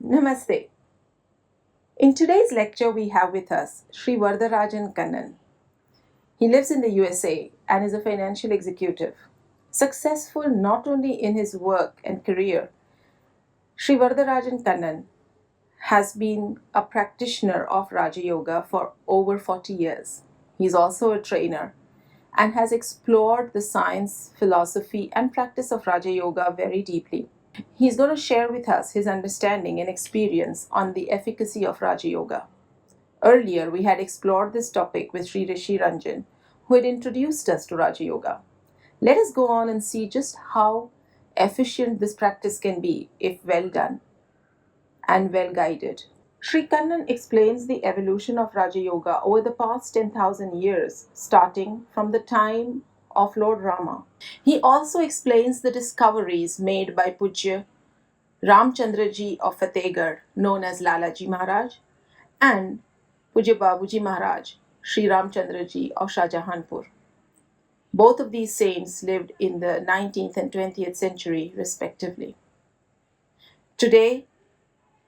Namaste. In today's lecture, we have with us Shri Varadarajan Kannan. He lives in the USA and is a financial executive. Successful not only in his work and career, Shri Varadarajan Kannan has been a practitioner of Raja Yoga for over 40 years. He's also a trainer and has explored the science, philosophy, and practice of Raja Yoga very deeply. He's going to share with us his understanding and experience on the efficacy of Raja Yoga. Earlier, we had explored this topic with Sri Rishi Ranjan, who had introduced us to Raja Yoga. Let us go on and see just how efficient this practice can be if well done and well guided. Sri Kannan explains the evolution of Raja Yoga over the past 10,000 years, starting from the time of Lord Rama. He also explains the discoveries made by Pujya Ramchandraji of Fatehgarh, known as Lalaji Maharaj, and Pujya Babuji Maharaj, Sri Ramchandraji of Shahjahanpur. Both of these saints lived in the 19th and 20th century, respectively. Today,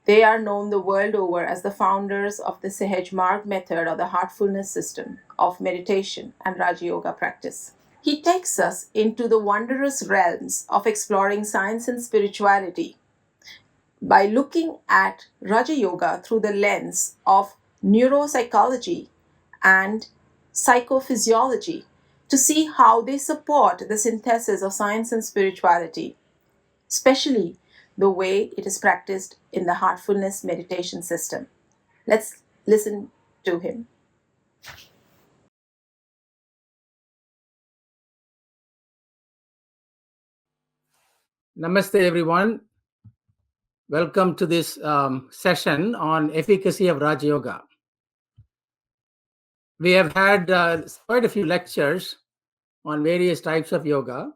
they are known the world over as the founders of the Sahaj Marg method or the Heartfulness system of meditation and Raja Yoga practice. He takes us into the wondrous realms of exploring science and spirituality by looking at Raja Yoga through the lens of neuropsychology and psychophysiology to see how they support the synthesis of science and spirituality, especially the way it is practiced in the Heartfulness meditation system. Let's listen to him. Namaste, everyone. Welcome to this session on efficacy of Raja Yoga. We have had quite a few lectures on various types of yoga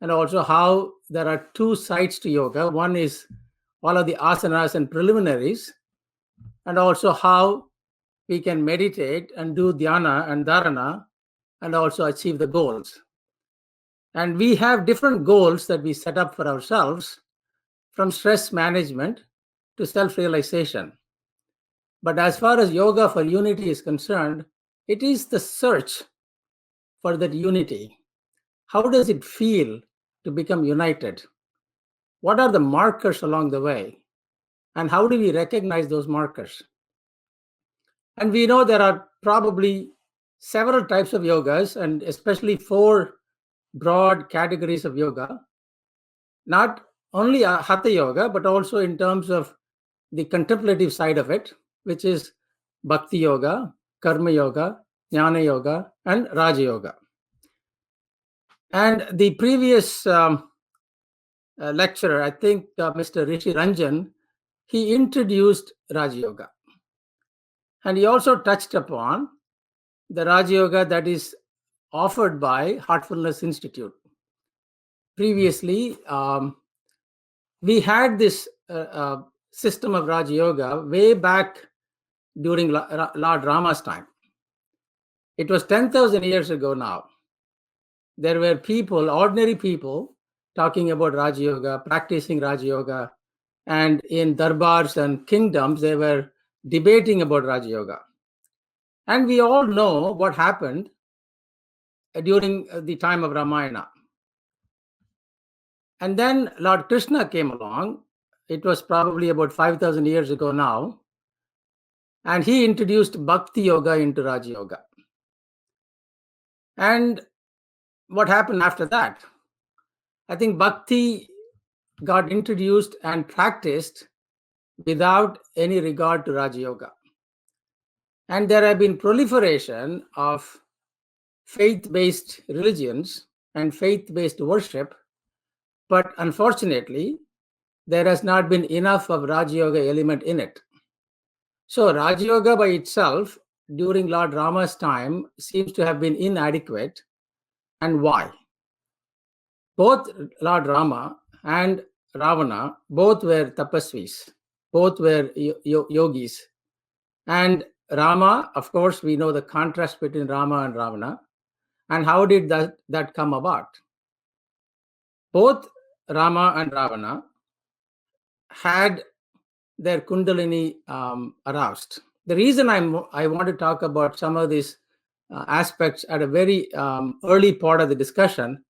and also how there are two sides to yoga. One is all of the asanas and preliminaries, and also how we can meditate and do dhyana and dharana and also achieve the goals. And we have different goals that we set up for ourselves, from stress management to self-realization. But as far as yoga for unity is concerned, it is the search for that unity. How does it feel to become united? What are the markers along the way? And how do we recognize those markers? And we know there are probably several types of yogas, and especially 4 broad categories of yoga. Not only Hatha Yoga, but also in terms of the contemplative side of it, which is Bhakti Yoga, Karma Yoga, Jnana Yoga, and Raja Yoga. And the previous lecturer, I think Mr. Rishi Ranjan, he introduced Raja Yoga. And he also touched upon the Raja Yoga that is offered by Heartfulness Institute. Previously, we had this system of Raja Yoga way back during Lord Rama's time. It was 10,000 years ago now. There were people, ordinary people, talking about Raja Yoga, practicing Raja Yoga, and in darbars and kingdoms, they were debating about Raja Yoga. And we all know what happened during the time of Ramayana. And then Lord Krishna came along. It was probably about 5,000 years ago now. And he introduced Bhakti Yoga into Raja Yoga. And what happened after that? I think Bhakti got introduced and practiced without any regard to Raja Yoga. And there have been proliferation of faith-based religions and faith-based worship, but unfortunately, there has not been enough of Raja Yoga element in it. So Raja Yoga by itself during Lord Rama's time seems to have been inadequate. And why? Both Lord Rama and Ravana, both were tapasvis, both were yogis. And Rama, of course, we know the contrast between Rama and Ravana. And how did that come about? Both Rama and Ravana had their Kundalini aroused. The reason I want to talk about some of these aspects at a very early part of the discussion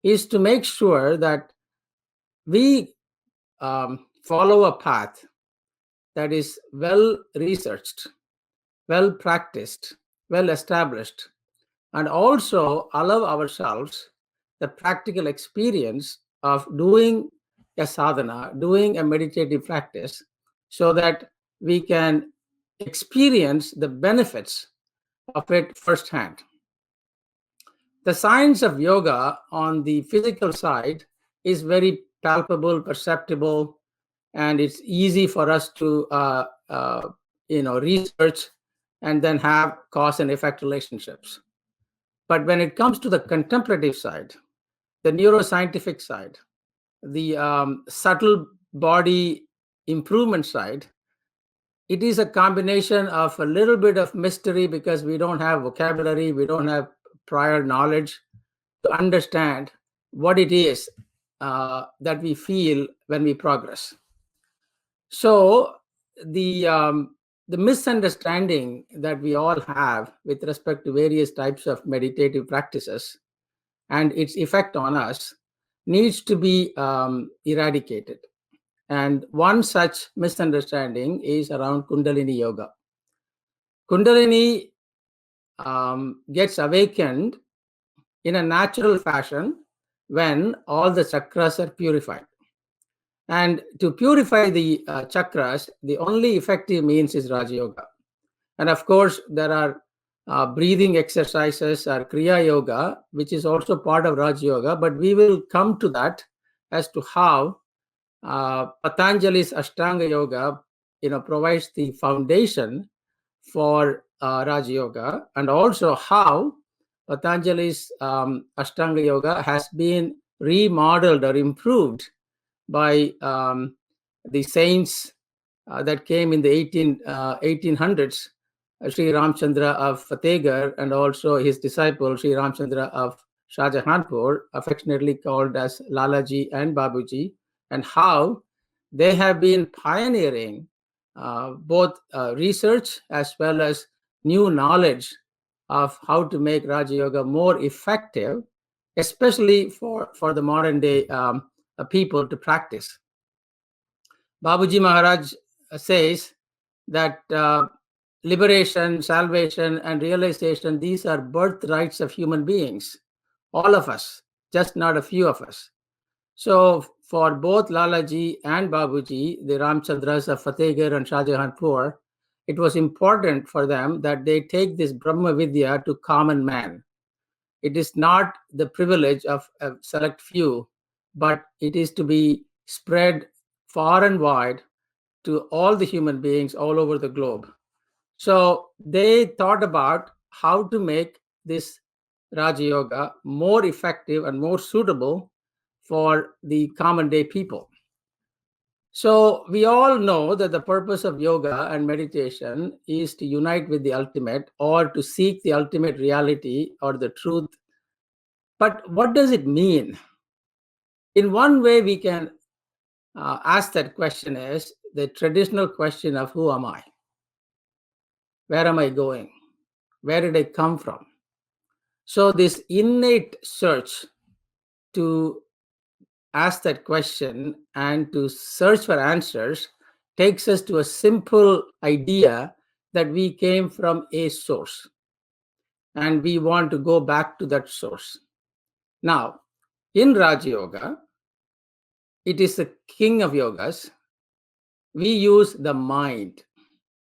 is to make sure that we follow a path that is well researched, well practiced, well established, and also allow ourselves the practical experience of doing a sadhana, doing a meditative practice, so that we can experience the benefits of it firsthand. The science of yoga on the physical side is very palpable, perceptible, and it's easy for us to research and then have cause and effect relationships. But when it comes to the contemplative side, the neuroscientific side, the subtle body improvement side, it is a combination of a little bit of mystery because we don't have vocabulary, we don't have prior knowledge to understand what it is that we feel when we progress. So the misunderstanding that we all have with respect to various types of meditative practices and its effect on us needs to be eradicated. And one such misunderstanding is around Kundalini Yoga. Kundalini gets awakened in a natural fashion when all the chakras are purified. And to purify the chakras, the only effective means is Raja Yoga. And of course, there are breathing exercises or Kriya Yoga, which is also part of Raja Yoga, but we will come to that as to how Patanjali's Ashtanga Yoga provides the foundation for Raja Yoga, and also how Patanjali's Ashtanga Yoga has been remodeled or improved by the saints that came in the 1800s, Sri Ramchandra of Fatehgarh, and also his disciple Sri Ramchandra of Shahjahanpur, affectionately called as Lalaji and Babuji, and how they have been pioneering both research as well as new knowledge of how to make Raja Yoga more effective, especially for the modern day people to practice. Babuji Maharaj says that liberation, salvation, and realization, these are birthrights of human beings, all of us, just not a few of us. So for both Lalaji and Babuji, the Ramchandras of Fatehgarh and Shahjahanpur, it was important for them that they take this Brahma Vidya to common man. It is not the privilege of a select few, but it is to be spread far and wide to all the human beings all over the globe. So they thought about how to make this Raja Yoga more effective and more suitable for the common day people. So we all know that the purpose of yoga and meditation is to unite with the ultimate, or to seek the ultimate reality or the truth. But what does it mean? In one way, we can ask that question is the traditional question of who am I? Where am I going? Where did I come from? So this innate search to ask that question and to search for answers takes us to a simple idea that we came from a source and we want to go back to that source. Now, in Raja Yoga, it is the king of yogas. We use the mind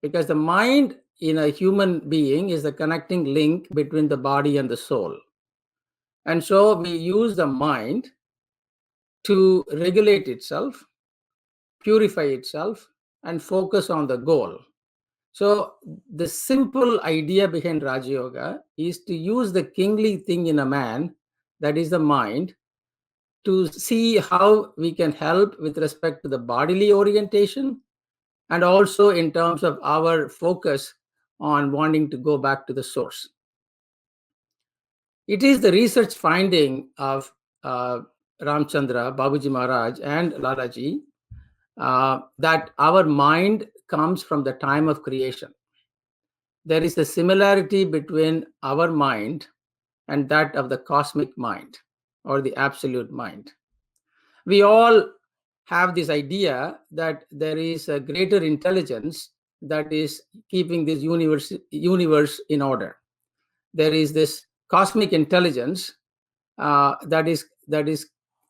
because the mind in a human being is the connecting link between the body and the soul. And so we use the mind to regulate itself, purify itself, and focus on the goal. So the simple idea behind Raja Yoga is to use the kingly thing in a man, that is the mind, to see how we can help with respect to the bodily orientation and also in terms of our focus on wanting to go back to the source. It is the research finding of Ramchandra, Babuji Maharaj, and Lalaji that our mind comes from the time of creation. There is a similarity between our mind and that of the cosmic mind or the absolute mind. We all have this idea that there is a greater intelligence that is keeping this universe in order. There is this cosmic intelligence that is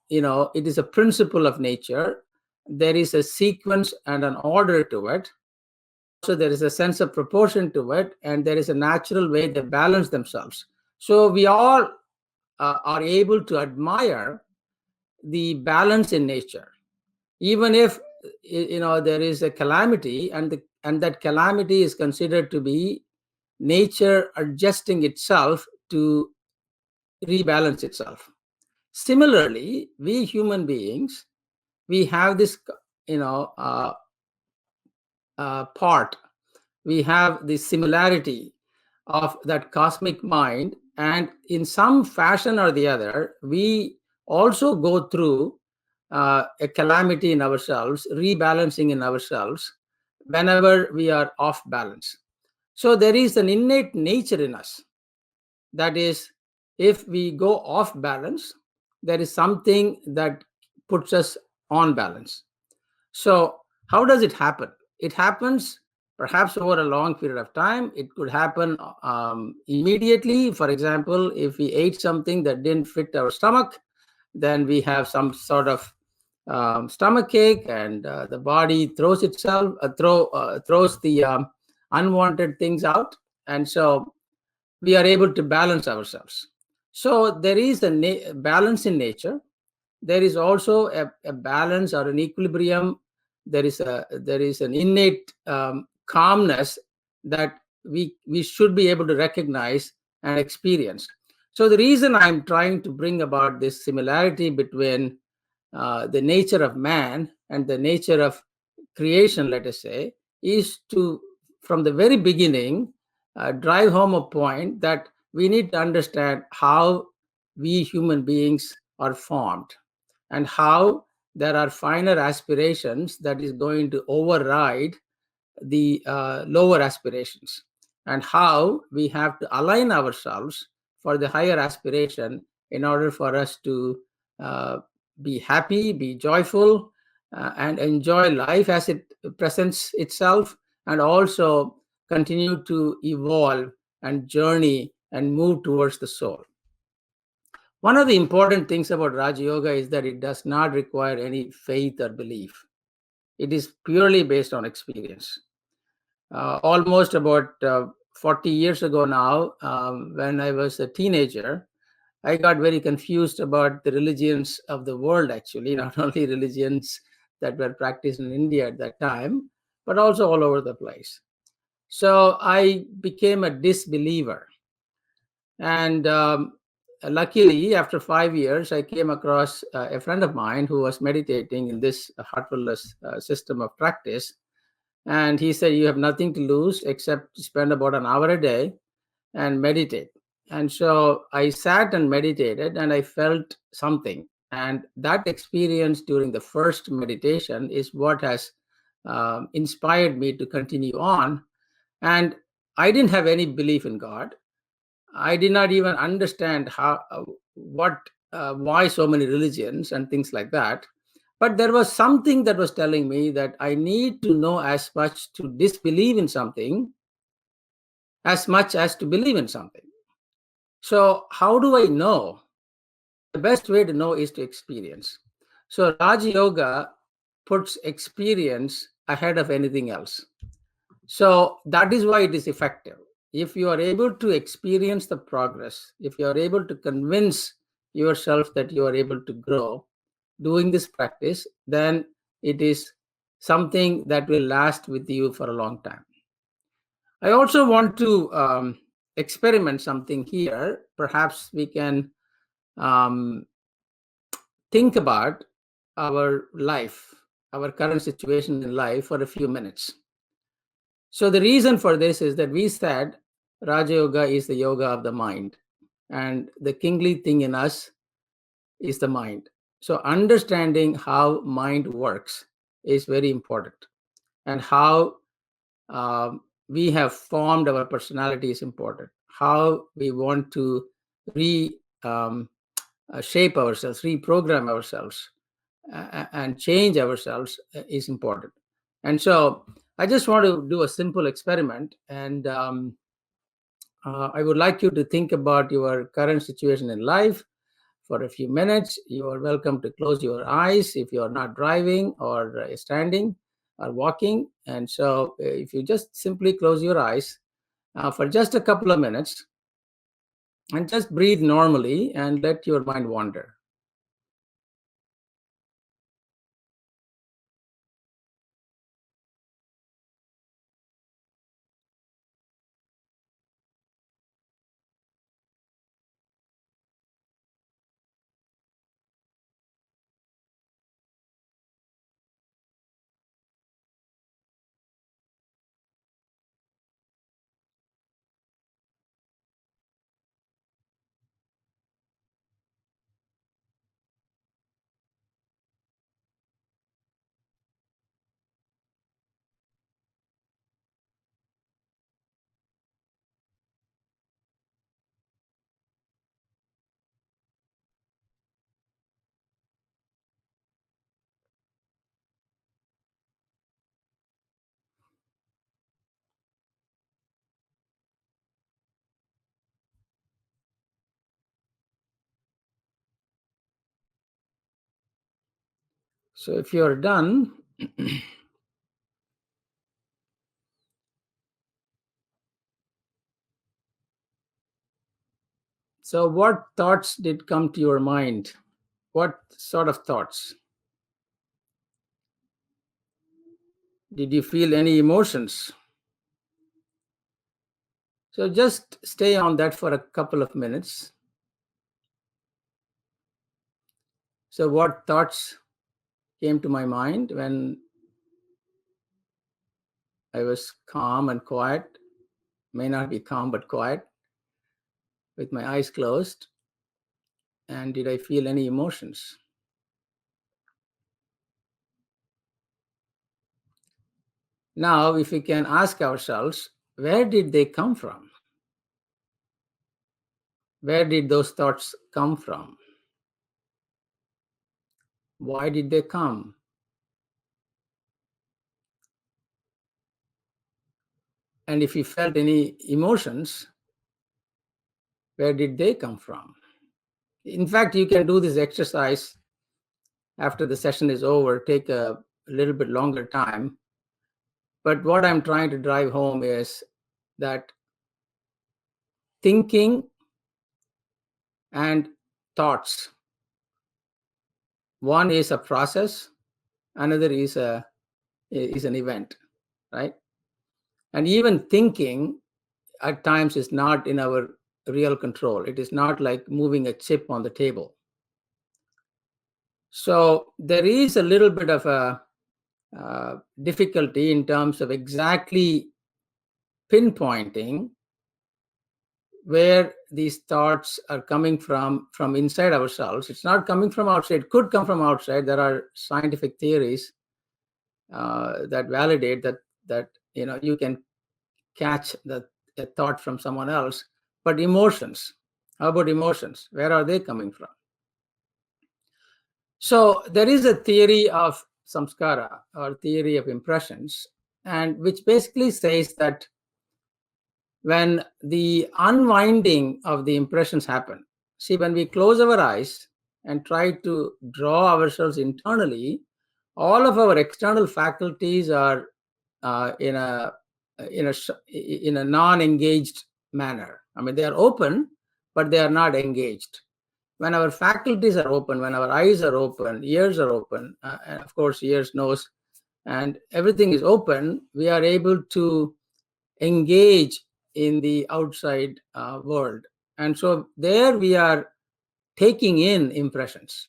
it is a principle of nature. There is a sequence and an order to it. So there is a sense of proportion to it, and there is a natural way they balance themselves. So we all are able to admire the balance in nature, even if there is a calamity, and that calamity is considered to be nature adjusting itself to rebalance itself. Similarly, we human beings, we have this part. We have the similarity of that cosmic mind, and in some fashion or the other, we also go through a calamity in ourselves, rebalancing in ourselves whenever we are off balance. So there is an innate nature in us. That is, if we go off balance, there is something that puts us on balance. So how does it happen? It happens perhaps over a long period of time. It could happen immediately. For example, if we ate something that didn't fit our stomach, then we have some sort of stomach ache, and the body throws the unwanted things out, and so we are able to balance ourselves. So there is a balance in nature. There is also a balance or an equilibrium. There is an innate calmness that we should be able to recognize and experience. So the reason I'm trying to bring about this similarity between the nature of man and the nature of creation, let us say, is to, from the very beginning, drive home a point that we need to understand how we human beings are formed, and how there are finer aspirations that is going to override the lower aspirations, and how we have to align ourselves for the higher aspiration in order for us to be happy, be joyful, and enjoy life as it presents itself, and also continue to evolve and journey and move towards the soul. One of the important things about Raja Yoga is that it does not require any faith or belief. It is purely based on experience. Almost about 40 years ago now, when I was a teenager, I got very confused about the religions of the world, actually, not only religions that were practiced in India at that time, but also all over the place. So I became a disbeliever. And luckily, after 5 years, I came across a friend of mine who was meditating in this heartfulness system of practice. And he said, you have nothing to lose except to spend about an hour a day and meditate. And so I sat and meditated, and I felt something. And that experience during the first meditation is what has inspired me to continue on. And I didn't have any belief in God. I did not even understand why so many religions and things like that. But there was something that was telling me that I need to know as much to disbelieve in something as much as to believe in something. So how do I know? The best way to know is to experience. So Raja Yoga puts experience ahead of anything else. So that is why it is effective. If you are able to experience the progress, if you are able to convince yourself that you are able to grow doing this practice, then it is something that will last with you for a long time. I also want to experiment something here. Perhaps we can think about our life, our current situation in life for a few minutes. So the reason for this is that we said Raja Yoga is the yoga of the mind, and the kingly thing in us is the mind. So understanding how mind works is very important. And how we have formed our personality is important. How we want to shape ourselves, reprogram ourselves, and change ourselves is important. And so I just want to do a simple experiment. And I would like you to think about your current situation in life for a few minutes. You are welcome to close your eyes if you are not driving or standing or walking. And so if you just simply close your eyes for just a couple of minutes and just breathe normally and let your mind wander. So if you're done, so what thoughts did come to your mind? What sort of thoughts? Did you feel any emotions? So just stay on that for a couple of minutes. So what thoughts came to my mind when I was calm and quiet? May not be calm, but quiet, with my eyes closed. And did I feel any emotions? Now, if we can ask ourselves, where did they come from? Where did those thoughts come from? Why did they come? And if you felt any emotions, where did they come from? In fact, you can do this exercise after the session is over, take a little bit longer time. But what I'm trying to drive home is that thinking and thoughts, one is a process, another is an event, right? And even thinking at times is not in our real control. It is not like moving a chip on the table. So there is a little bit of a difficulty in terms of exactly pinpointing where these thoughts are coming from inside ourselves. It's not coming from outside. It could come from outside. There are scientific theories that validate that you can catch a thought from someone else. But emotions, how about emotions? Where are they coming from? So there is a theory of samskara, or theory of impressions, and which basically says that when the unwinding of the impressions happen, see, when we close our eyes and try to draw ourselves internally, all of our external faculties are in a non-engaged manner. I mean, they are open, but they are not engaged. When our faculties are open, when our eyes are open, ears are open, and of course, ears, nose, and everything is open, we are able to engage in the outside world. And so there we are taking in impressions.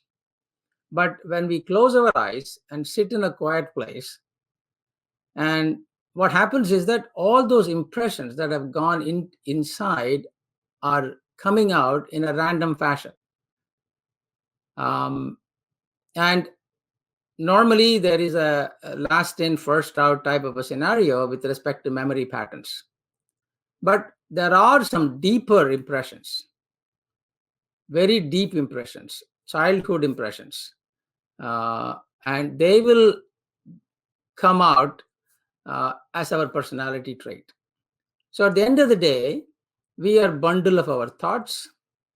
But when we close our eyes and sit in a quiet place, and what happens is that all those impressions that have gone inside are coming out in a random fashion. And normally there is a last in, first out type of a scenario with respect to memory patterns. But there are some deeper impressions, very deep impressions, childhood impressions, and they will come out as our personality trait. So at the end of the day, we are a bundle of our thoughts,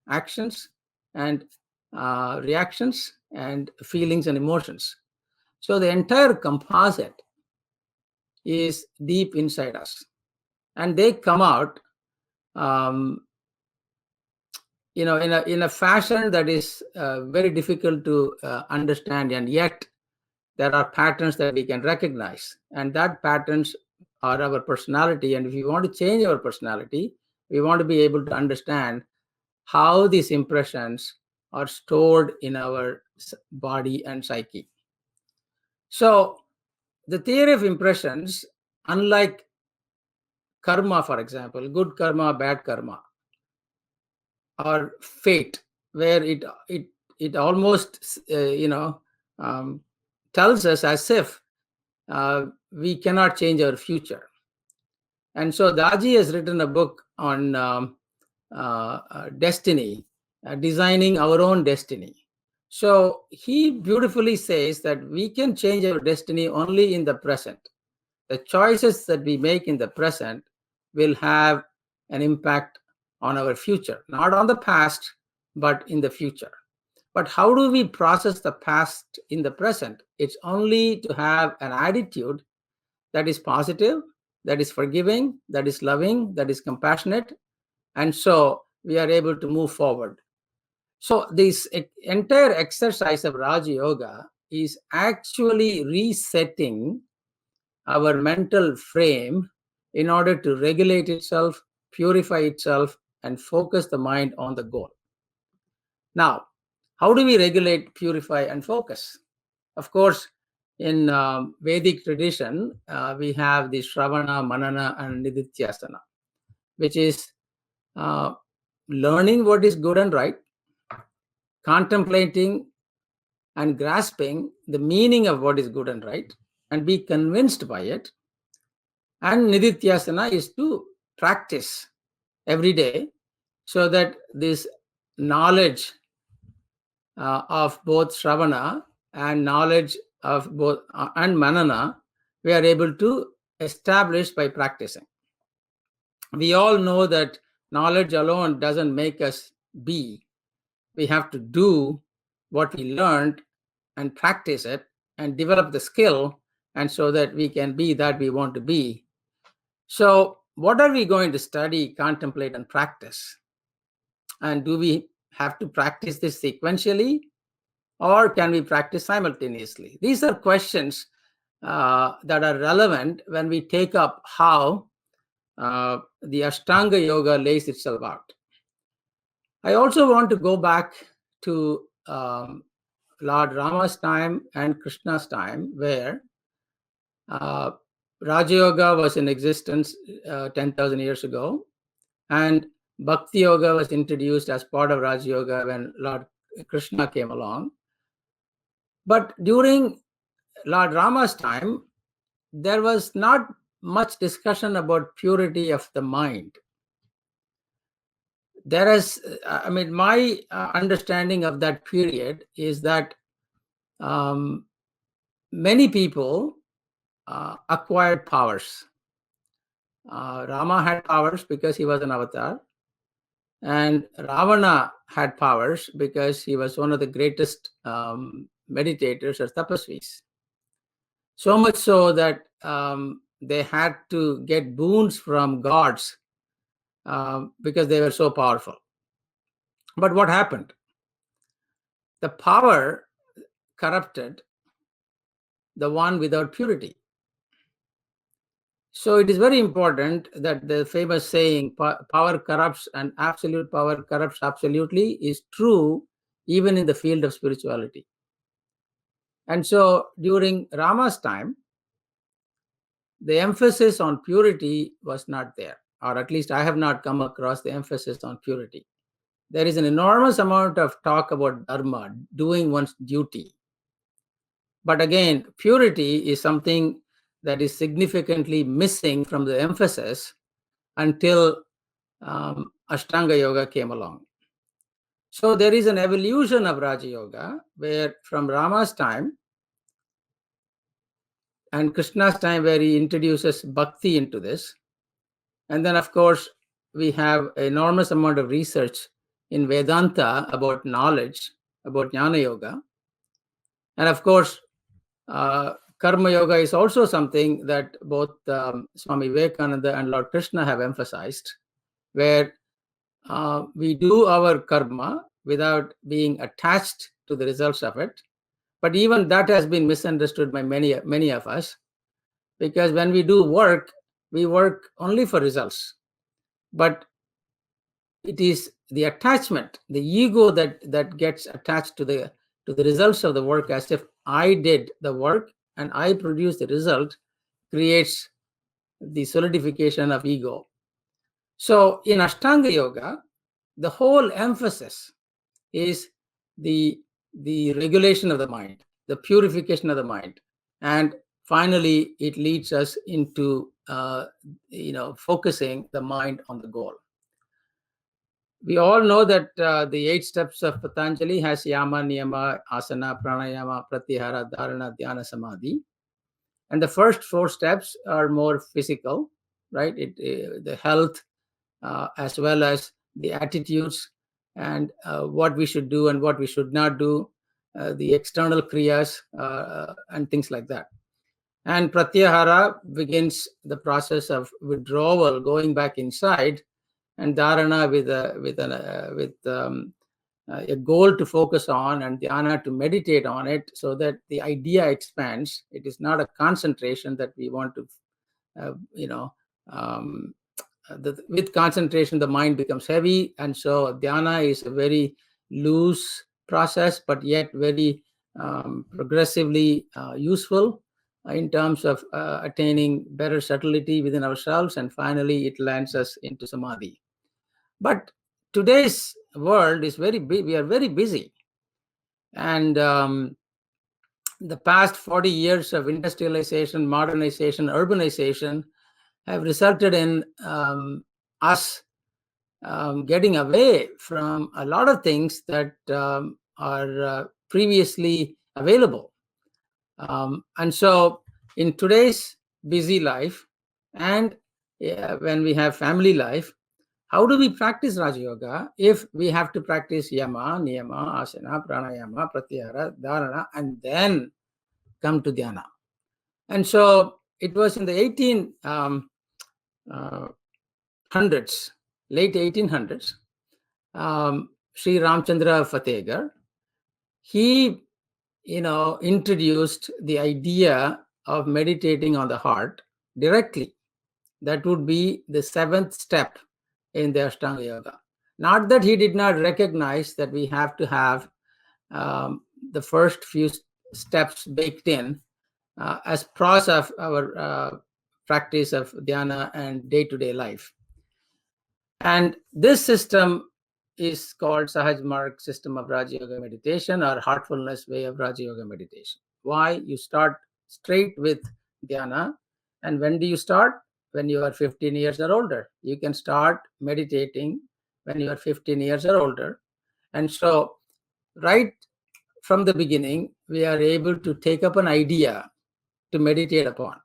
actions, and reactions, and feelings and emotions. So the entire composite is deep inside us, and they come out, in a fashion that is very difficult to understand, and yet there are patterns that we can recognize, and that patterns are our personality. And if we want to change our personality, we want to be able to understand how these impressions are stored in our body and psyche. So the theory of impressions, unlike karma, for example, good karma, bad karma, or fate, where it almost tells us as if we cannot change our future. And so Daji has written a book on destiny, designing our own destiny. So he beautifully says that we can change our destiny only in the present. The choices that we make in the present will have an impact on our future, not on the past, but in the future. But how do we process the past in the present? It's only to have an attitude that is positive, that is forgiving, that is loving, that is compassionate. And so we are able to move forward. So this entire exercise of Raja Yoga is actually resetting our mental frame in order to regulate itself, purify itself, and focus the mind on the goal. Now, how do we regulate, purify, and focus? Of course, in Vedic tradition, we have the Shravana, Manana, and Nididhyasana, which is learning what is good and right, contemplating and grasping the meaning of what is good and right, and be convinced by it. And Nididhyasana is to practice every day so that this knowledge of both Shravana and knowledge of both and Manana, we are able to establish by practicing. We all know that knowledge alone doesn't make us be. We have to do what we learned and practice it and develop the skill, and so that we can be that we want to be. So what are we going to study, contemplate, and practice? And do we have to practice this sequentially, or can we practice simultaneously? These are questions that are relevant when we take up how the Ashtanga Yoga lays itself out. I also want to go back to Lord Rama's time and Krishna's time, where Raja Yoga was in existence 10,000 years ago, and Bhakti Yoga was introduced as part of Raja Yoga when Lord Krishna came along. But during Lord Rama's time, there was not much discussion about purity of the mind. There is, my understanding of that period is that many people acquired powers. Rama had powers because he was an avatar, and Ravana had powers because he was one of the greatest meditators or tapasvis. So much so that they had to get boons from gods because they were so powerful. But what happened? The power corrupted the one without purity. So it is very important that the famous saying, power corrupts and absolute power corrupts absolutely, is true even in the field of spirituality. And so during Rama's time, the emphasis on purity was not there, or at least I have not come across the emphasis on purity. There is an enormous amount of talk about dharma, doing one's duty. But again, purity is something that is significantly missing from the emphasis until Ashtanga Yoga came along. So there is an evolution of Raja Yoga where from Rama's time and Krishna's time, where he introduces bhakti into this. And then, of course, we have an enormous amount of research in Vedanta about knowledge, about Jnana Yoga. And of course, Karma Yoga is also something that both Swami Vivekananda and Lord Krishna have emphasized, where we do our karma without being attached to the results of it. But even that has been misunderstood by many of us, because when we do work, we work only for results. But it is the attachment, the ego that gets attached to the results of the work, as if I did the work and I produce the result, creates the solidification of ego. So in Ashtanga Yoga, the whole emphasis is the regulation of the mind, the purification of the mind, and finally it leads us into focusing the mind on the goal. We all know that the 8 steps of Patanjali has yama, niyama, asana, pranayama, pratyahara, dharana, dhyana, samadhi. And the first 4 steps are more physical, right? The health, as well as the attitudes, and what we should do and what we should not do, the external kriyas, and things like that. And pratyahara begins the process of withdrawal, going back inside, and dharana with a goal to focus on, and dhyana to meditate on it, so that the idea expands. It is not a concentration that we want to, with concentration, the mind becomes heavy. And so dhyana is a very loose process, but yet very progressively useful in terms of attaining better subtlety within ourselves. And finally, it lands us into samadhi. But today's world is we are very busy. And the past 40 years of industrialization, modernization, urbanization have resulted in us getting away from a lot of things that are previously available. And so in today's busy life, and when we have family life, how do we practice Raja Yoga if we have to practice yama, niyama, asana, pranayama, pratyahara, dharana, and then come to dhyana? And so it was in the 1800s, late 1800s, Sri Ramchandra Fatehgar, he introduced the idea of meditating on the heart directly. That would be the 7th step in the Ashtanga Yoga. Not that he did not recognize that we have to have the first few steps baked in as part of our practice of dhyana and day-to-day life. And this system is called Sahaj Marg system of Raja Yoga meditation, or heartfulness way of Raja Yoga meditation. Why? You start straight with dhyana. And when do you start? When you are 15 years or older. You can start meditating when you are 15 years or older. And so right from the beginning, we are able to take up an idea to meditate upon.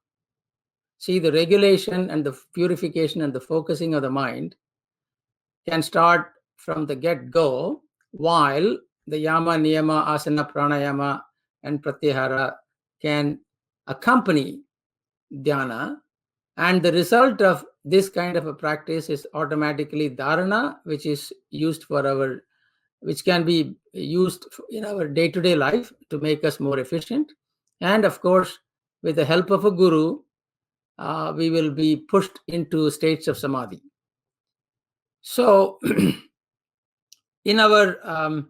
See, the regulation and the purification and the focusing of the mind can start from the get-go, while the yama, niyama, asana, pranayama, and pratyahara can accompany dhyana. And the result of this kind of a practice is automatically dharana, which is used which can be used in our day-to-day life to make us more efficient. And of course, with the help of a guru, we will be pushed into states of samadhi. So in our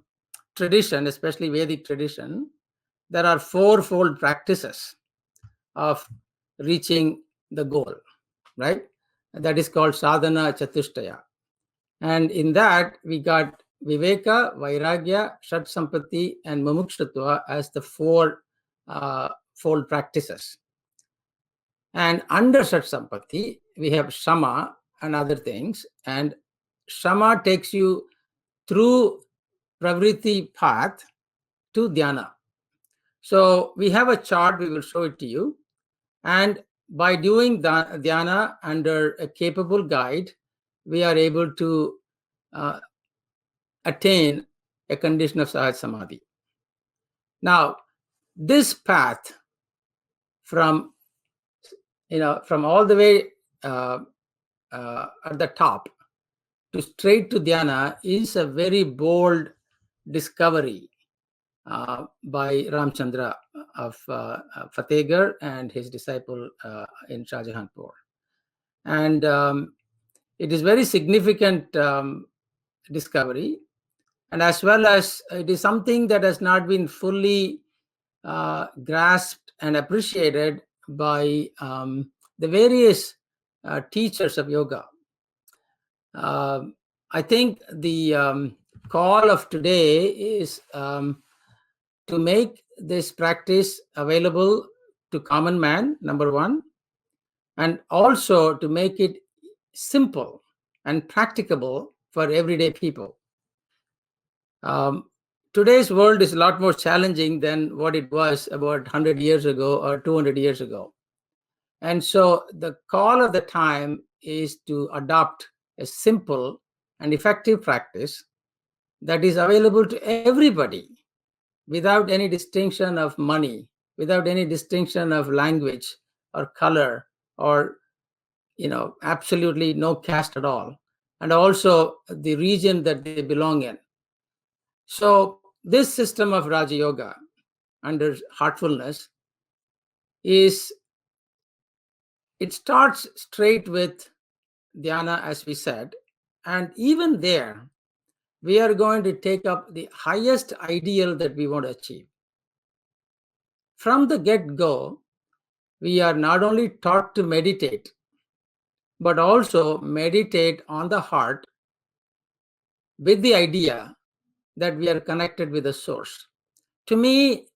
tradition, especially Vedic tradition, there are 4-fold practices of reaching the goal, right? That is called sadhana chatushtaya. And in that, we got viveka, vairagya, shat sampatti, and mumukshutva as the 4 fold practices. And under such sampati, we have shama and other things. And shama takes you through pravritti path to dhyana. So we have a chart, we will show it to you. And by doing dhyana under a capable guide, we are able to attain a condition of Sahaj Samadhi. Now, this path from all the way at the top to straight to dhyana is a very bold discovery by Ramchandra of Fatehgarh and his disciple in Shahjahanpur. And it is very significant discovery, and as well as it is something that has not been fully grasped and appreciated by the various teachers of yoga. I think the call of today is to make this practice available to common man, number one, and also to make it simple and practicable for everyday people. Today's world is a lot more challenging than what it was about 100 years ago or 200 years ago. And so the call of the time is to adopt a simple and effective practice that is available to everybody without any distinction of money, without any distinction of language or color, or absolutely no caste at all, and also the region that they belong in. So this system of Raja Yoga under heartfulness it starts straight with dhyana, as we said, and even there we are going to take up the highest ideal that we want to achieve. From the get-go, we are not only taught to meditate, but also meditate on the heart with the idea that we are connected with the source. To me,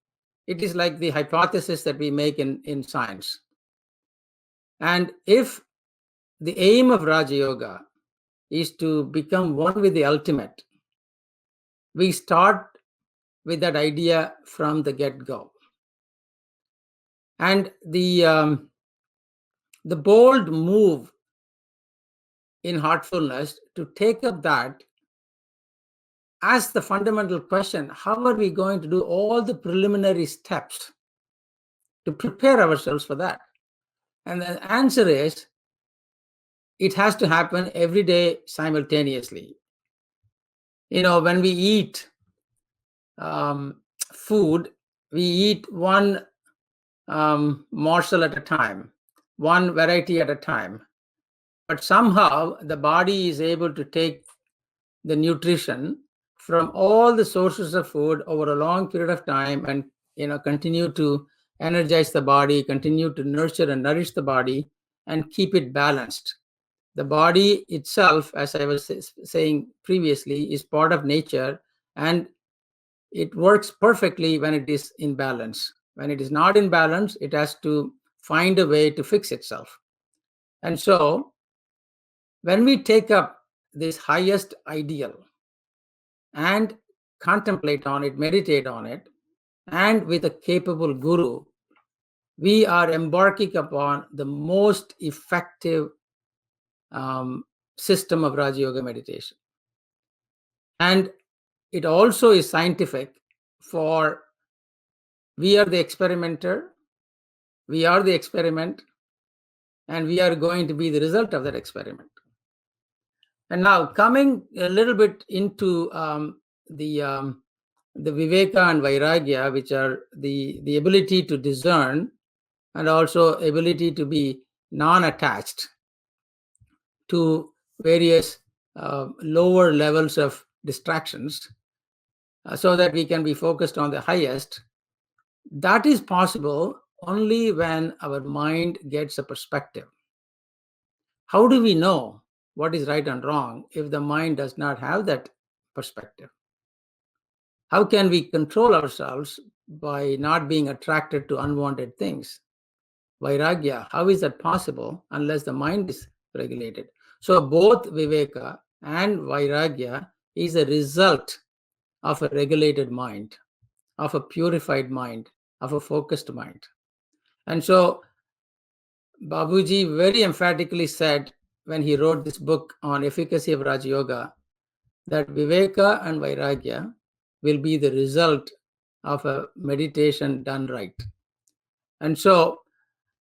it is like the hypothesis that we make in science. And if the aim of Raja Yoga is to become one with the ultimate, we start with that idea from the get-go. And the bold move in heartfulness to take up that as the fundamental question: how are we going to do all the preliminary steps to prepare ourselves for that? And the answer is, it has to happen every day simultaneously. When we eat food, we eat one morsel at a time, one variety at a time. But somehow the body is able to take the nutrition from all the sources of food over a long period of time and continue to energize the body, continue to nurture and nourish the body, and keep it balanced. The body itself, as I was saying previously, is part of nature, and it works perfectly when it is in balance. When it is not in balance, it has to find a way to fix itself. And so when we take up this highest ideal and contemplate on it, meditate on it, and with a capable guru, we are embarking upon the most effective system of Raja Yoga meditation. And it also is scientific, for we are the experimenter, we are the experiment, and we are going to be the result of that experiment. And now coming a little bit into the Viveka and Vairagya, which are the ability to discern and also ability to be non-attached to various lower levels of distractions, so that we can be focused on the highest. That is possible only when our mind gets a perspective. How do we know what is right and wrong if the mind does not have that perspective? How can we control ourselves by not being attracted to unwanted things. Vairagya, how is that possible unless the mind is regulated? So both Viveka and Vairagya is a result of a regulated mind, of a purified mind, of a focused mind. And so Babuji very emphatically said when he wrote this book on efficacy of Raja Yoga that Viveka and Vairagya will be the result of a meditation done right. And so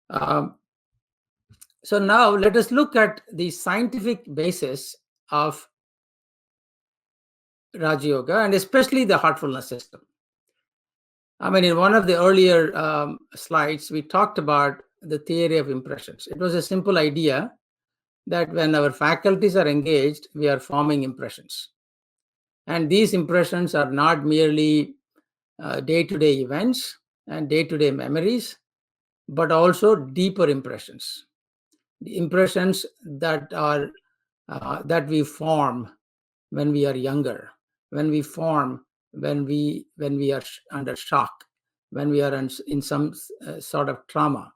now let us look at the scientific basis of Raja Yoga and especially the heartfulness system. I mean, in one of the earlier slides, we talked about the theory of impressions. It was a simple idea that when our faculties are engaged, we are forming impressions. And these impressions are not merely day-to-day events and day-to-day memories, but also deeper impressions. The impressions that are that we form when we are younger, when we form when we are under shock, when we are in some sort of trauma.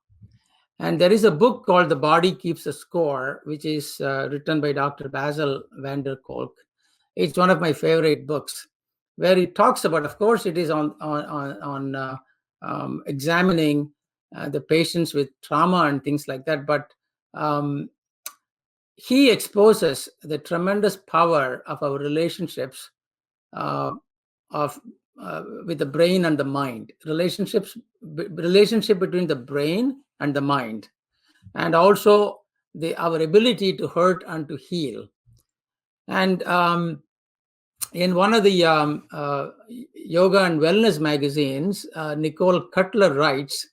And there is a book called The Body Keeps a Score, which is written by Dr. Basil van der Kolk. It's one of my favorite books, where he talks about, of course, it is on examining the patients with trauma and things like that, but he exposes the tremendous power of our relationships with the brain and the mind, relationship between the brain and the mind, and also our ability to hurt and to heal. And in one of the yoga and wellness magazines, Nicole Cutler writes,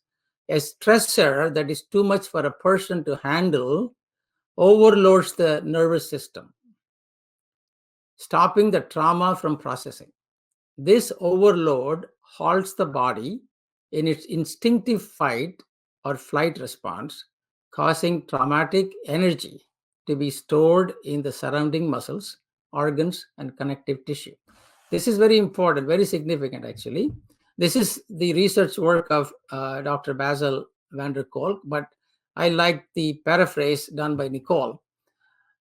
a stressor that is too much for a person to handle overloads the nervous system, stopping the trauma from processing. This overload halts the body in its instinctive fight or flight response, causing traumatic energy to be stored in the surrounding muscles, organs, and connective tissue. This is very important, very significant, actually. This is the research work of Dr. Basil van der Kolk, but I like the paraphrase done by Nicole.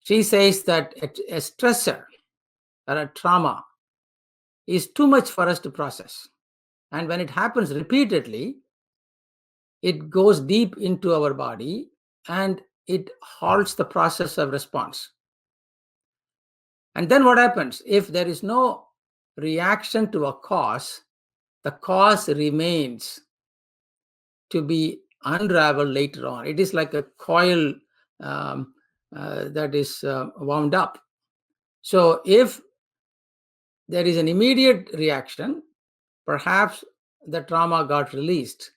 She says that a stressor or a trauma is too much for us to process. And when it happens repeatedly, it goes deep into our body and it halts the process of response. And then what happens? If there is no reaction to a cause, the cause remains to be unraveled later on. It is like a coil that is wound up. So if there is an immediate reaction, perhaps the trauma got released.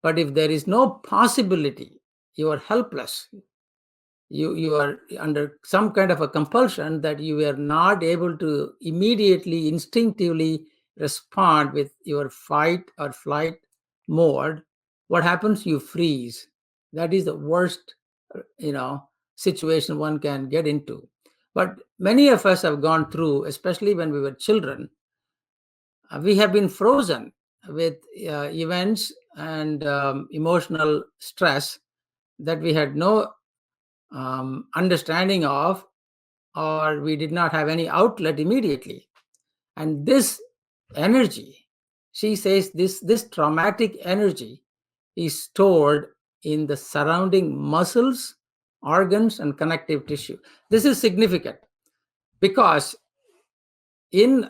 But if there is no possibility, you are helpless. You are under some kind of a compulsion that you are not able to immediately, instinctively respond with your fight or flight mode. What happens? You freeze. That is the worst, situation one can get into. But many of us have gone through, especially when we were children, we have been frozen with events and emotional stress that we had no understanding of, or we did not have any outlet immediately. And this energy, she says, this traumatic energy is stored in the surrounding muscles, organs, and connective tissue. This is significant because in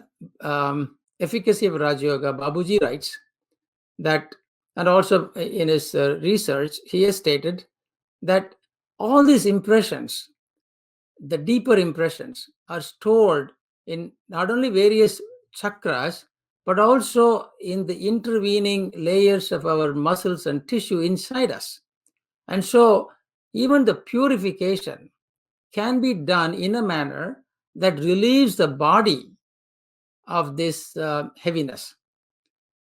Efficacy of Raja Yoga, Babuji writes that, and also in his research, he has stated that all these impressions, the deeper impressions, are stored in not only various chakras, but also in the intervening layers of our muscles and tissue inside us. And so even the purification can be done in a manner that relieves the body of this heaviness.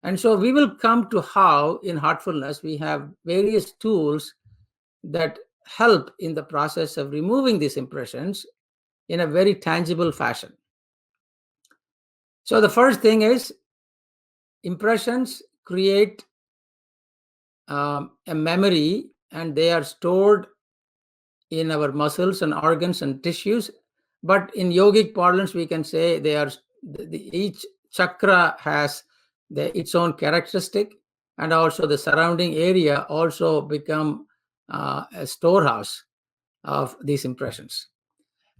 And so we will come to how in Heartfulness we have various tools that help in the process of removing these impressions in a very tangible fashion. So the first thing is impressions create a memory, and they are stored in our muscles and organs and tissues. But in yogic parlance, we can say they are each chakra has its own characteristic, and also the surrounding area also become a storehouse of these impressions.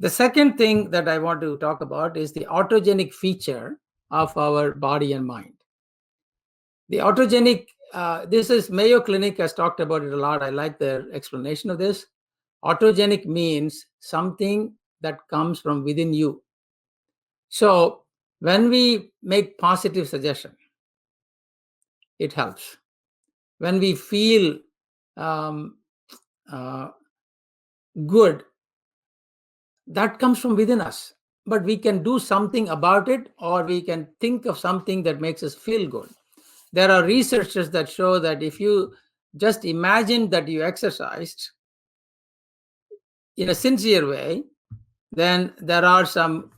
The second thing that I want to talk about is the autogenic feature of our body and mind. The autogenic, this is Mayo Clinic has talked about it a lot. I like their explanation of this. Autogenic means something that comes from within you. So when we make positive suggestion, it helps. When we feel uh, good, that comes from within us. But we can do something about it, or we can think of something that makes us feel good. There are researchers that show that if you just imagine that you exercised in a sincere way, then there are some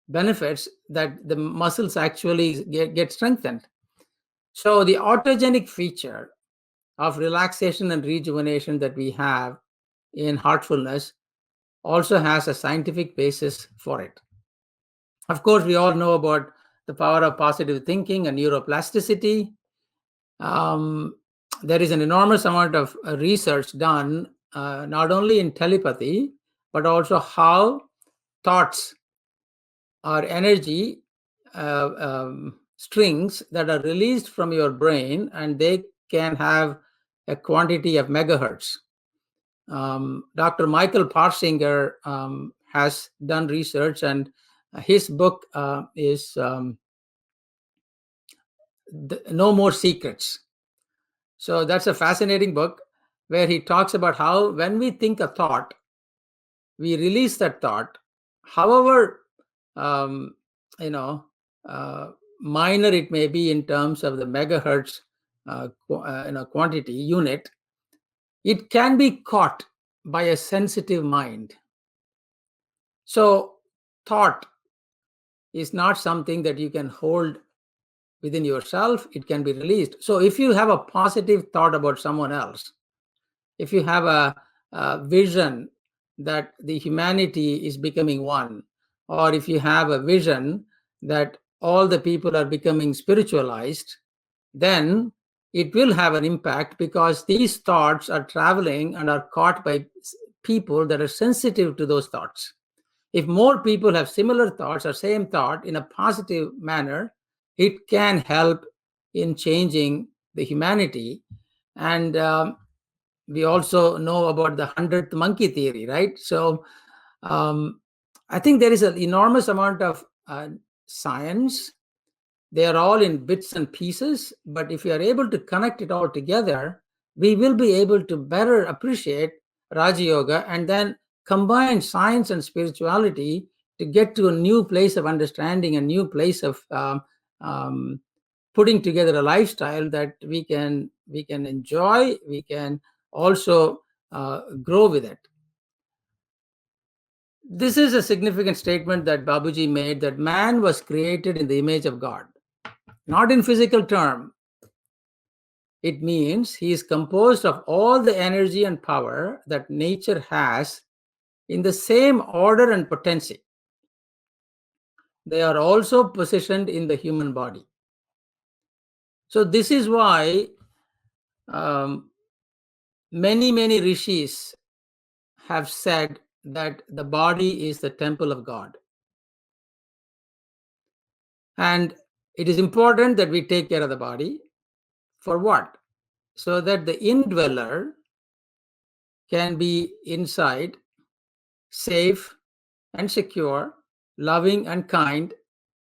benefits that the muscles actually get strengthened. So the autogenic feature of relaxation and rejuvenation that we have in heartfulness also has a scientific basis for it. Of course, we all know about the power of positive thinking and neuroplasticity. There is an enormous amount of research done, not only in telepathy, but also how thoughts or energy strings that are released from your brain, and they can have a quantity of megahertz. Dr. Michael Parsinger has done research, and his book is No More Secrets. So that's a fascinating book where he talks about how when we think a thought, we release that thought, however, minor it may be in terms of the megahertz quantity unit, it can be caught by a sensitive mind. So thought is not something that you can hold within yourself. It can be released. So if you have a positive thought about someone else, if you have a vision that the humanity is becoming one, or if you have a vision that all the people are becoming spiritualized, then it will have an impact, because these thoughts are traveling and are caught by people that are sensitive to those thoughts. If more people have similar thoughts or same thought in a positive manner, it can help in changing the humanity. And we also know about the 100th monkey theory, right? So I think there is an enormous amount of science. They are all in bits and pieces, but if we are able to connect it all together, we will be able to better appreciate Raja Yoga, and then combine science and spirituality to get to a new place of understanding, a new place of putting together a lifestyle that we can enjoy, we can also grow with it. This is a significant statement that Babuji made, that man was created in the image of God. Not in physical term. It means he is composed of all the energy and power that nature has in the same order and potency. They are also positioned in the human body. So this is why many rishis have said that the body is the temple of God. And it is important that we take care of the body. For what? So that the indweller can be inside, safe and secure, loving and kind,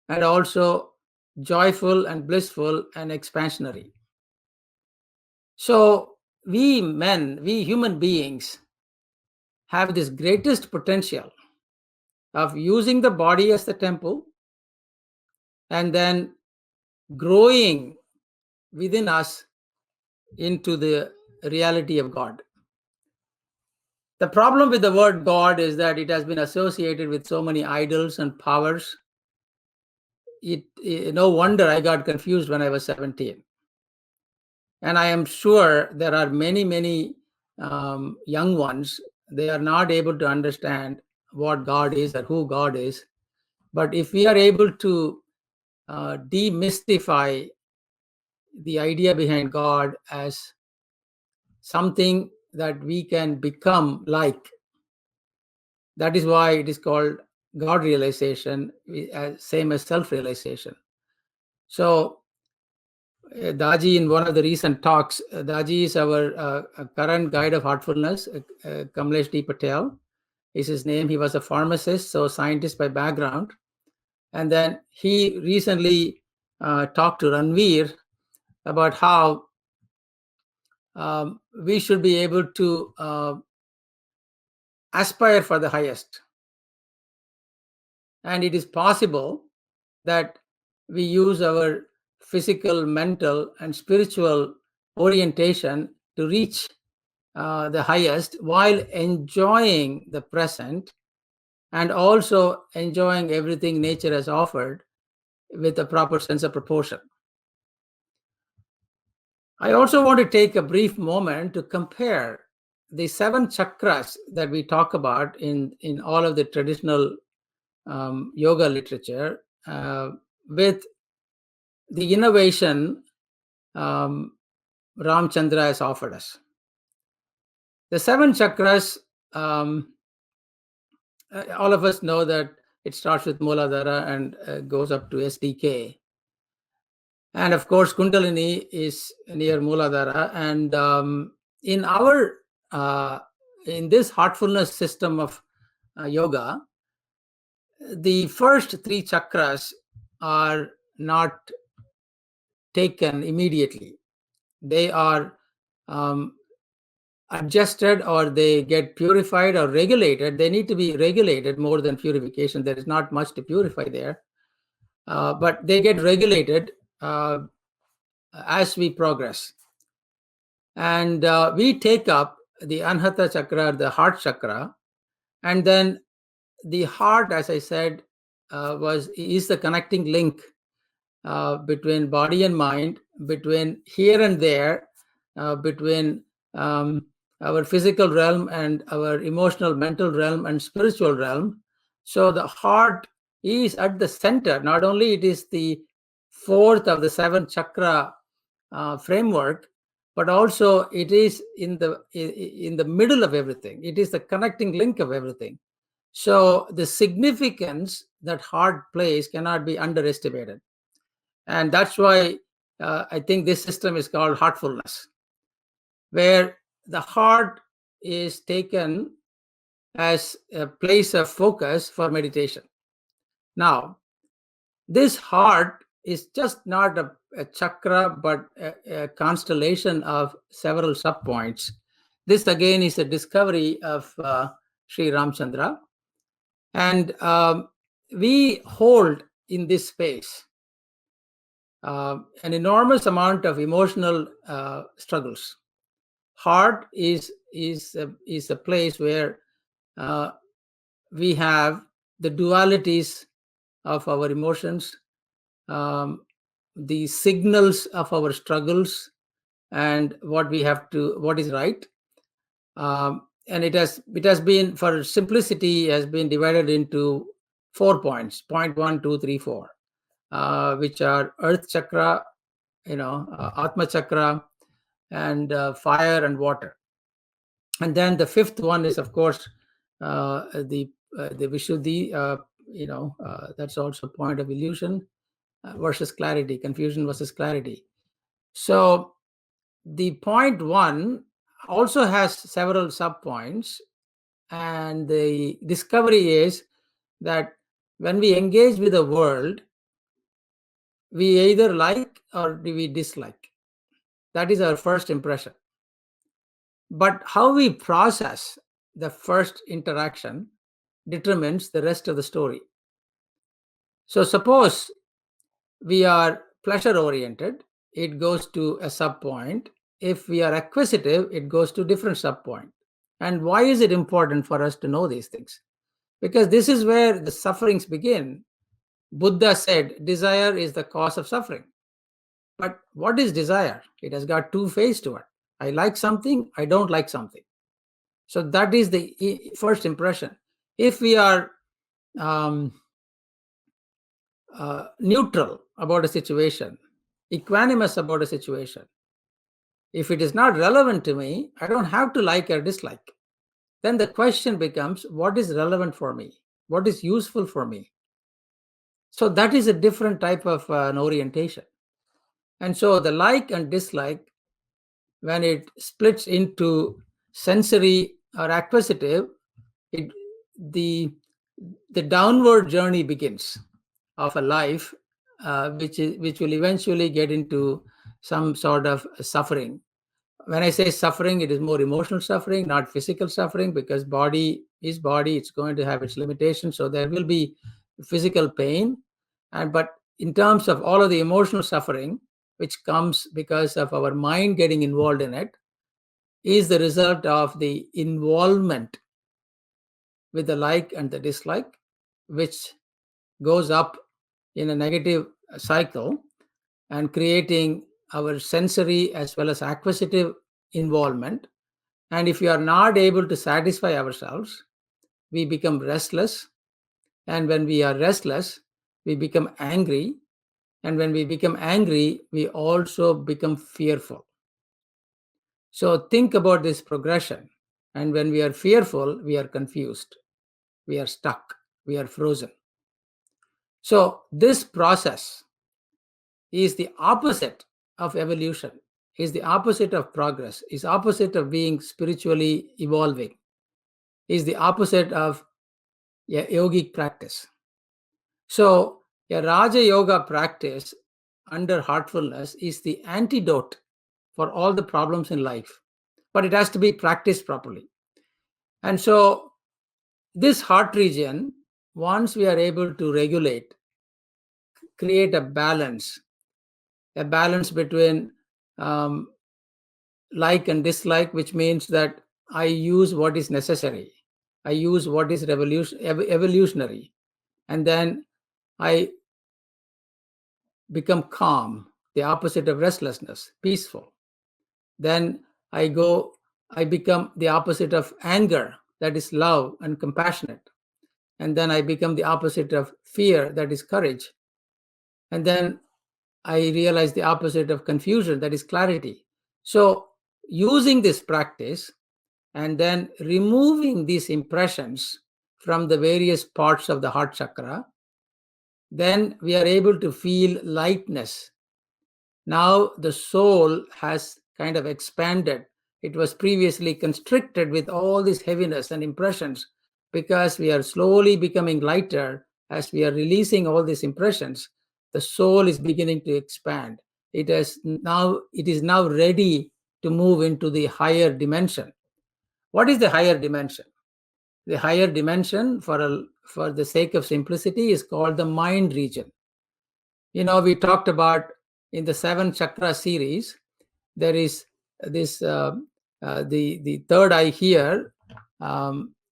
and also joyful and blissful and expansionary. So we human beings, have this greatest potential of using the body as the temple, and then growing within us into the reality of God. The problem with the word God is that it has been associated with so many idols and powers. no wonder I got confused when I was 17. And I am sure there are many, many young ones, they are not able to understand what God is or who God is. But if we are able to demystify the idea behind God as something that we can become like, that is why it is called God realization, same as self-realization. So Daji, in one of the recent talks, Daji is our current guide of heartfulness. Kamlesh D. Patel is his name. He was a pharmacist, so scientist by background. And then he recently talked to Ranveer about how we should be able to aspire for the highest. And it is possible that we use our physical, mental, and spiritual orientation to reach the highest while enjoying the present and also enjoying everything nature has offered with a proper sense of proportion. I also want to take a brief moment to compare the 7 chakras that we talk about in all of the traditional yoga literature with the innovation Ramchandra has offered us. The 7 chakras, all of us know that it starts with Muladhara and goes up to SDK. And of course, Kundalini is near Muladhara. And in our, in this heartfulness system of yoga, the first 3 chakras are not taken immediately. They are adjusted, or they get purified or regulated. They need to be regulated more than purification. There is not much to purify there, but they get regulated as we progress. And we take up the Anhata chakra, the heart chakra, and then the heart, as I said, is the connecting link between body and mind, between here and there, between our physical realm and our emotional, mental realm and spiritual realm. So the heart is at the center. Not only it is the 4th of the 7 chakra framework, but also it is in the middle of everything. It is the connecting link of everything. So the significance that heart plays cannot be underestimated. And that's why I think this system is called heartfulness, where the heart is taken as a place of focus for meditation. Now, this heart is just not a chakra, but a constellation of several subpoints. This again is a discovery of Sri Ramchandra. And we hold in this space an enormous amount of emotional struggles. Heart is a place where we have the dualities of our emotions, the signals of our struggles, and what is right. And it has been, for simplicity, has been divided into 4 points: point 1, 2, 3, 4, which are Earth chakra, Atma chakra, and fire and water. And then the 5th one is, of course, the Vishuddhi. That's also point of illusion versus clarity, confusion versus clarity. So the point 1 also has several subpoints, and the discovery is that when we engage with the world, we either like or we dislike. That is our first impression. But how we process the first interaction determines the rest of the story. So suppose we are pleasure oriented, it goes to a subpoint. If we are acquisitive, it goes to different subpoint. And why is it important for us to know these things? Because this is where the sufferings begin. Buddha said, desire is the cause of suffering. But what is desire? It has got two faces to it. I like something, I don't like something. So that is the first impression. If we are neutral about a situation, equanimous about a situation, if it is not relevant to me, I don't have to like or dislike. Then the question becomes, what is relevant for me? What is useful for me? So that is a different type of an orientation. And so the like and dislike, when it splits into sensory or acquisitive, it, the downward journey begins of a life, which will eventually get into some sort of suffering. When I say suffering, it is more emotional suffering, not physical suffering, because body is body. It's going to have its limitations. So there will be physical pain. But in terms of all of the emotional suffering, which comes because of our mind getting involved in it, is the result of the involvement with the like and the dislike, which goes up in a negative cycle and creating our sensory as well as acquisitive involvement. And if we are not able to satisfy ourselves, we become restless. And when we are restless, we become angry. And when we become angry, we also become fearful. So think about this progression. And when we are fearful, we are confused, we are stuck, we are frozen. So this process is the opposite of evolution, is the opposite of progress, is opposite of being spiritually evolving, is the opposite of a yogic practice. So a Raja Yoga practice under heartfulness is the antidote for all the problems in life, but it has to be practiced properly. And so this heart region, once we are able to regulate, create a balance between like and dislike, which means that I use what is necessary, I use what is evolutionary, and then I become calm, the opposite of restlessness, peaceful. Then I become the opposite of anger, that is love and compassionate. And then I become the opposite of fear, that is courage. And then I realize the opposite of confusion, that is clarity. So using this practice and then removing these impressions from the various parts of the heart chakra, then we are able to feel lightness. Now the soul has kind of expanded. It was previously constricted with all this heaviness and impressions. Because we are slowly becoming lighter as we are releasing all these impressions, the soul is beginning to expand. It is now ready to move into the higher dimension. What is the higher dimension? The higher dimension, for the sake of simplicity, is called the mind region. We talked about in the 7 chakra series, there is this the third eye here,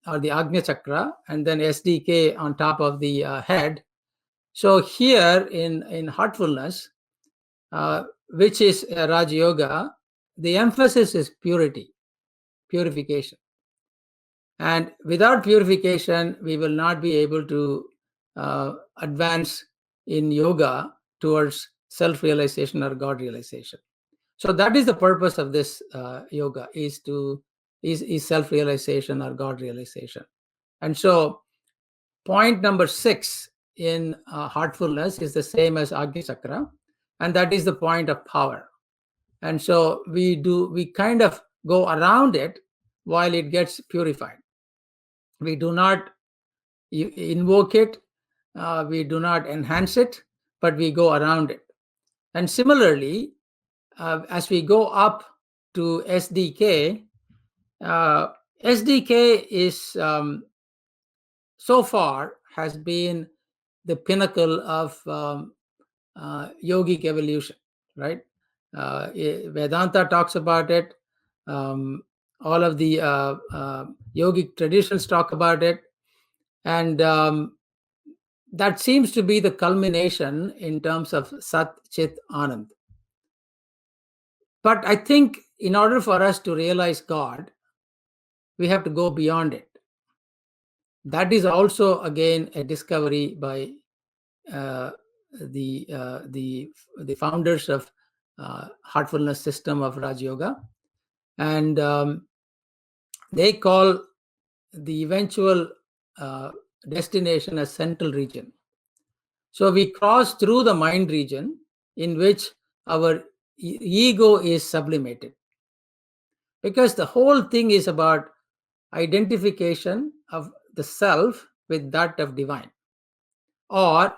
or the Agnya chakra, and then SDK on top of the head. So here in heartfulness, which is Raj Yoga, the emphasis is purification. And without purification, we will not be able to advance in yoga towards self-realization or God realization. So that is the purpose of this yoga, is self-realization or God realization. And so point number 6 in heartfulness is the same as Agni Chakra, and that is the point of power. And so we kind of go around it while it gets purified. We do not invoke it, we do not enhance it, but we go around it. And similarly, as we go up to SDK, SDK is so far has been the pinnacle of yogic evolution, right? Vedanta talks about it. All of the yogic traditions talk about it. And that seems to be the culmination in terms of Sat Chit Anand. But I think in order for us to realize God, we have to go beyond it. That is also again a discovery by uh, the founders of Heartfulness system of Raj Yoga, and they call the eventual destination as central region. So we cross through the mind region in which our ego is sublimated, because the whole thing is about identification of the self with that of divine, or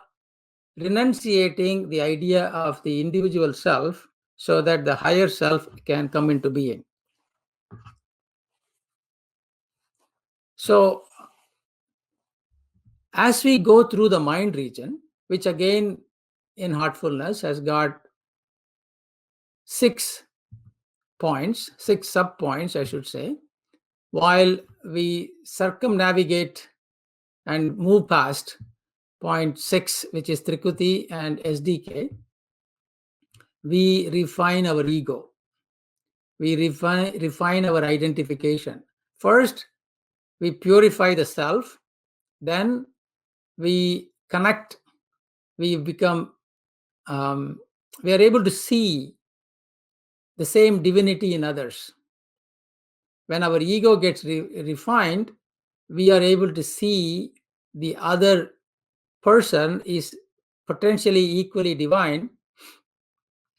renunciating the idea of the individual self so that the higher self can come into being. So as we go through the mind region, which again in Heartfulness has got 6 points, 6 sub-points, I should say, while we circumnavigate and move past point 6, which is Trikuti and SDK, we refine our ego. We refine our identification. First, we purify the self. Then we connect. We become, we are able to see the same divinity in others. When our ego gets refined, we are able to see the other person is potentially equally divine.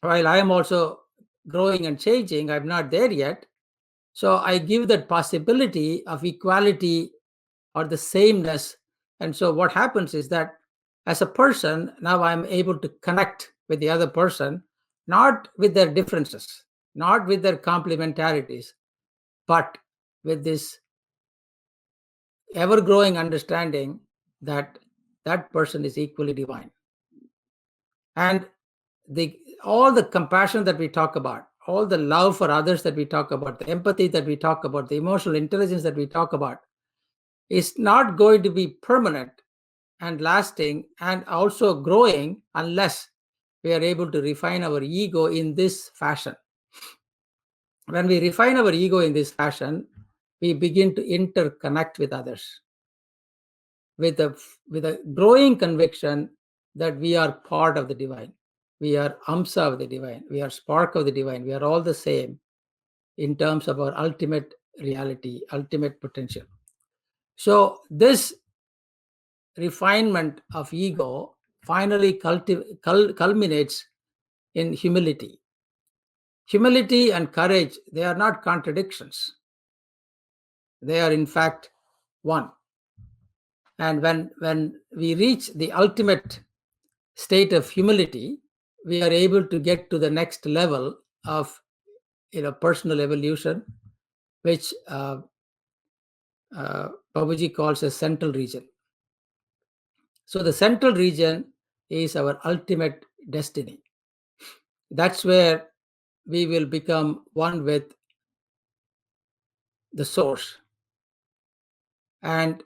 While I am also growing and changing, I'm not there yet. So I give that possibility of equality or the sameness. And so what happens is that as a person, now I'm able to connect with the other person, not with their differences, not with their complementarities, but with this ever-growing understanding that that person is equally divine. And all the compassion that we talk about, all the love for others that we talk about, the empathy that we talk about, the emotional intelligence that we talk about, is not going to be permanent and lasting and also growing unless we are able to refine our ego in this fashion. When we refine our ego in this fashion, we begin to interconnect with others with a growing conviction that we are part of the divine. We are amsa of the divine. We are spark of the divine. We are all the same in terms of our ultimate reality, ultimate potential. So this refinement of ego finally culminates in humility. Humility and courage, they are not contradictions. They are in fact one. And when we reach the ultimate state of humility, we are able to get to the next level of personal evolution, which Babuji calls a central region. So the central region is our ultimate destiny. That's where we will become one with the source. And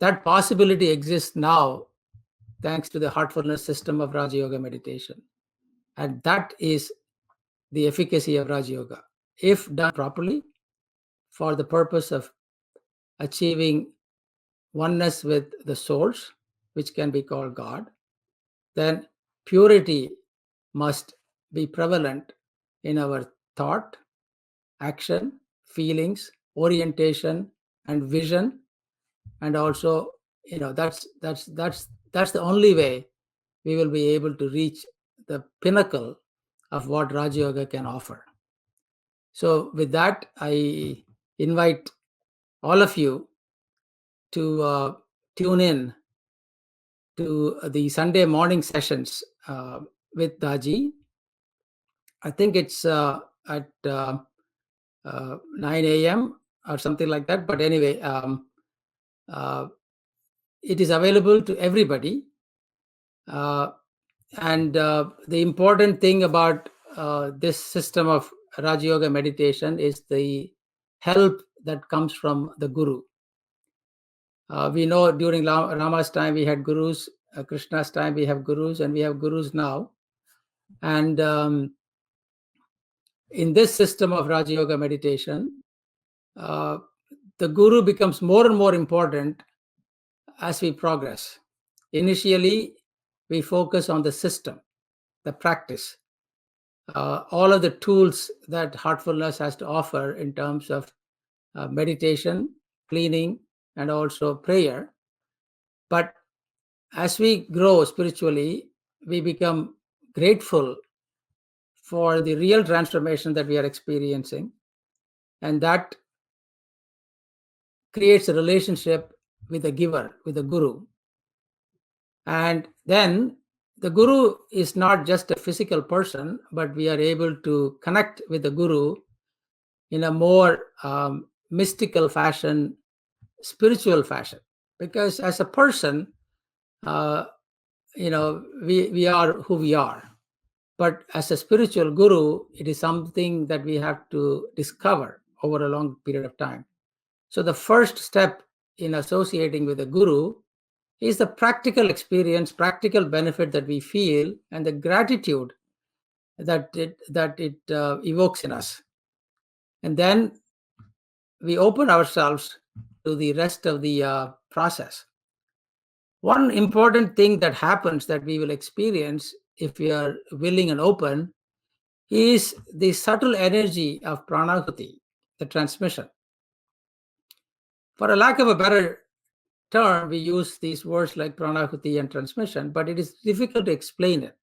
that possibility exists now thanks to the Heartfulness system of Raja Yoga meditation. And that is the efficacy of Raja Yoga. If done properly, for the purpose of achieving oneness with the source, which can be called God, then purity must be prevalent in our thought, action, feelings, orientation, and vision. And also, that's the only way we will be able to reach the pinnacle of what Raja Yoga can offer. So with that, I invite all of you to tune in to the Sunday morning sessions with Daji. I think it's at 9 a.m. or something like that. But anyway, it is available to everybody. And the important thing about this system of Raja Yoga meditation is the help that comes from the Guru. We know during Rama's time we had gurus, Krishna's time we have gurus, and we have gurus now. And in this system of Raja Yoga meditation, the guru becomes more and more important as we progress. Initially, we focus on the system, the practice, all of the tools that heartfulness has to offer in terms of meditation, cleaning, and also prayer. But as we grow spiritually, we become grateful for the real transformation that we are experiencing. And that creates a relationship with the giver, with the guru. And then the guru is not just a physical person, but we are able to connect with the guru in a more mystical fashion, spiritual fashion. Because as a person, we are who we are. But as a spiritual guru, it is something that we have to discover over a long period of time. So the first step in associating with a guru is the practical experience, practical benefit that we feel, and the gratitude that it evokes in us. And then we open ourselves to the rest of the process. One important thing that happens that we will experience if we are willing and open is the subtle energy of pranahuti, the transmission. For a lack of a better term, we use these words like pranahuti and transmission, but it is difficult to explain it.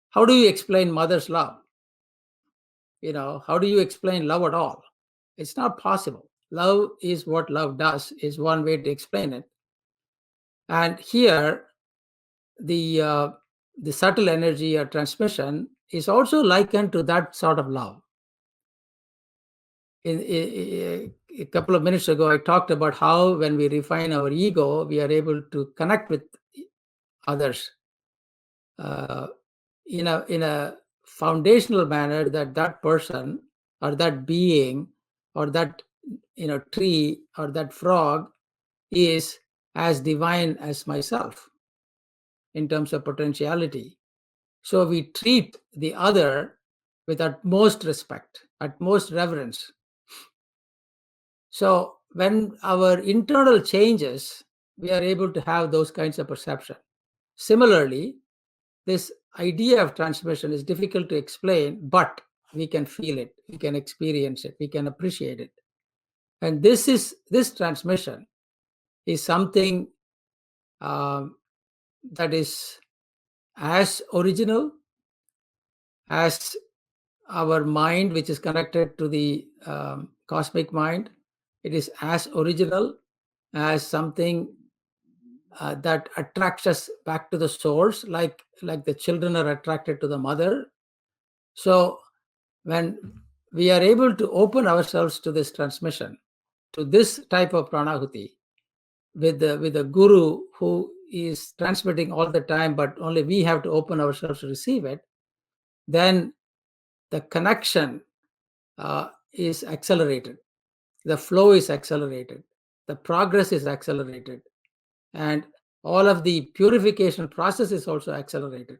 How do you explain mother's love? How do you explain love at all? It's not possible. Love is what love does, is one way to explain it. And here, the subtle energy or transmission is also likened to that sort of love. A couple of minutes ago, I talked about how when we refine our ego, we are able to connect with others in a foundational manner, that person or that being or that tree or that frog is as divine as myself in terms of potentiality. So we treat the other with utmost respect, utmost reverence. So when our internal changes, we are able to have those kinds of perception. Similarly, this idea of transmission is difficult to explain, but we can feel it, we can experience it, we can appreciate it. And this transmission is something that is as original as our mind, which is connected to the cosmic mind. It is as original as something that attracts us back to the source, like the children are attracted to the mother. So when we are able to open ourselves to this transmission, to this type of pranahuti, with a guru who is transmitting all the time, but only we have to open ourselves to receive it, then the connection is accelerated. The flow is accelerated. The progress is accelerated. And all of the purification process is also accelerated.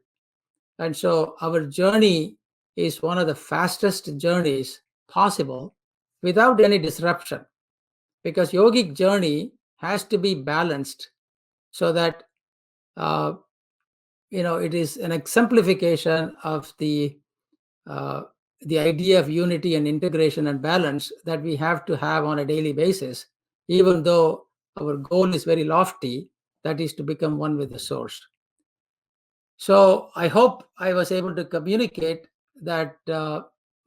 And so our journey is one of the fastest journeys possible without any disruption, because yogic journey has to be balanced so that it is an exemplification of the idea of unity and integration and balance that we have to have on a daily basis, even though our goal is very lofty, that is to become one with the source. So I hope I was able to communicate that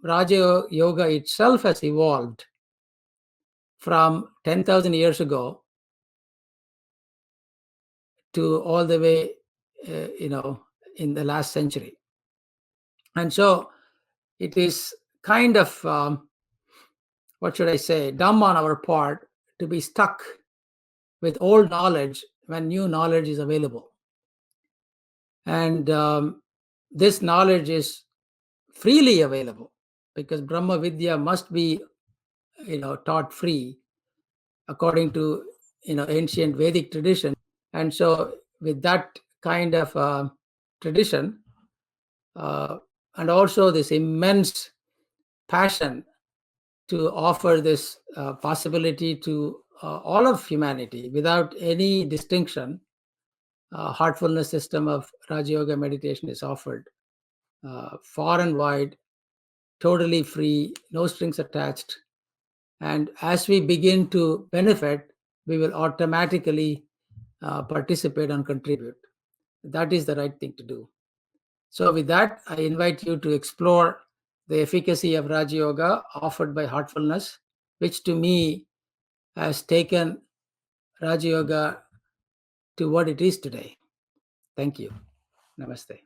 Raja Yoga itself has evolved from 10,000 years ago to all the way, in the last century. And so it is kind of, what should I say, dumb on our part to be stuck with old knowledge when new knowledge is available. And this knowledge is freely available, because Brahma Vidya must be taught free according to ancient Vedic tradition. And so with that kind of tradition, and also this immense passion to offer this possibility to all of humanity without any distinction, heartfulness system of Raja Yoga meditation is offered far and wide, totally free, no strings attached. And as we begin to benefit, we will automatically participate and contribute. That is the right thing to do. So with that, I invite you to explore the efficacy of Raja Yoga offered by Heartfulness, which to me has taken Raja Yoga to what it is today. Thank you. Namaste.